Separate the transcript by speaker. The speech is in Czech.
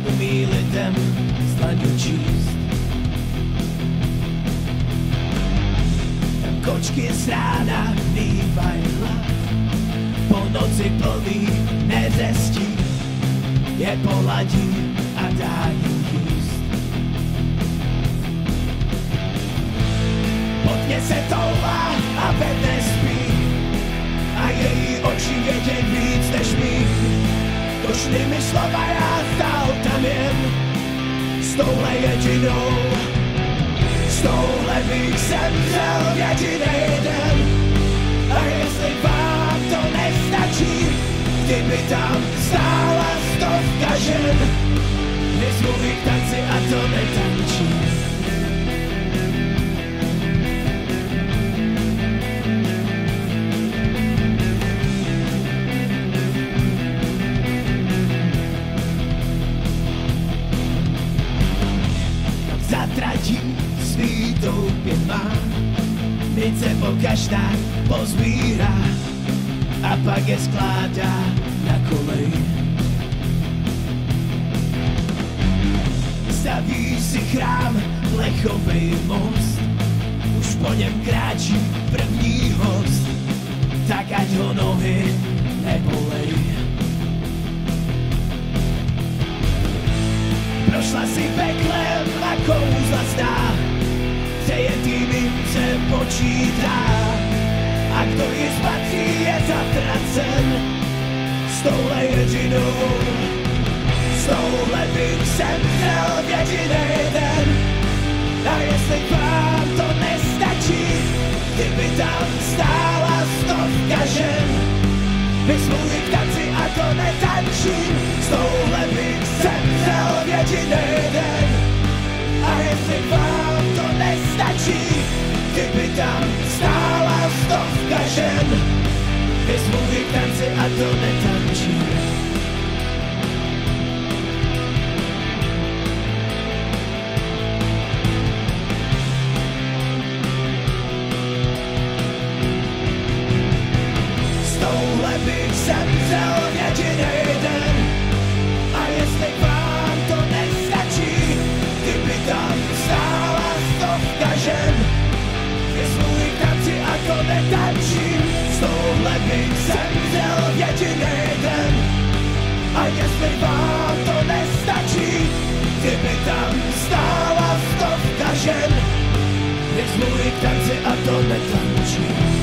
Speaker 1: umí lidem slaňu číst. Kočky z rána mývaj hlad, po noci plný neřestí, je poladí a dá jim jíst. Potně se toulá a vedne spí, a její oči věděj víc než mý. Točnými slova já stál tam jen s touhle jedinou. S touhle bych zemřel jedinej den. A jestli vám to nestačí, kdyby tam stála stovka žen, vyzvu k tanci a to netančí. Zatratí svý toupě má, mince po každá pozbírá a pak je skládá na kolej. Staví si chrám, plechovej most, už po něm kráčí první host, tak ať ho nohy nebolej. Prošla si peklem a kouzla zná, přeje týmím se počítá, a kdo ji spatří je zatracen s touhle jedinou. S touhle bych zemřel v jedinej den. A jestli vám to nestačí, kdyby tam stála stovka žen, vyzvu k tanci a to netančím. S touhle bych zemřel v jedinej den. A jestli vám to nestačí, kdyby tam stála stovka žen, vyzvu k tanci a to netančím. Bych zemřel v jedinej den. A jestli vám to nestačí, kdyby tam stála stovka žen, vyzvu k tanci a to netančím. S touhle bych zemřel v jedinej den. A jestli vám to nestačí, kdyby tam stála stovka žen, vyzvu k tanci a to netančím.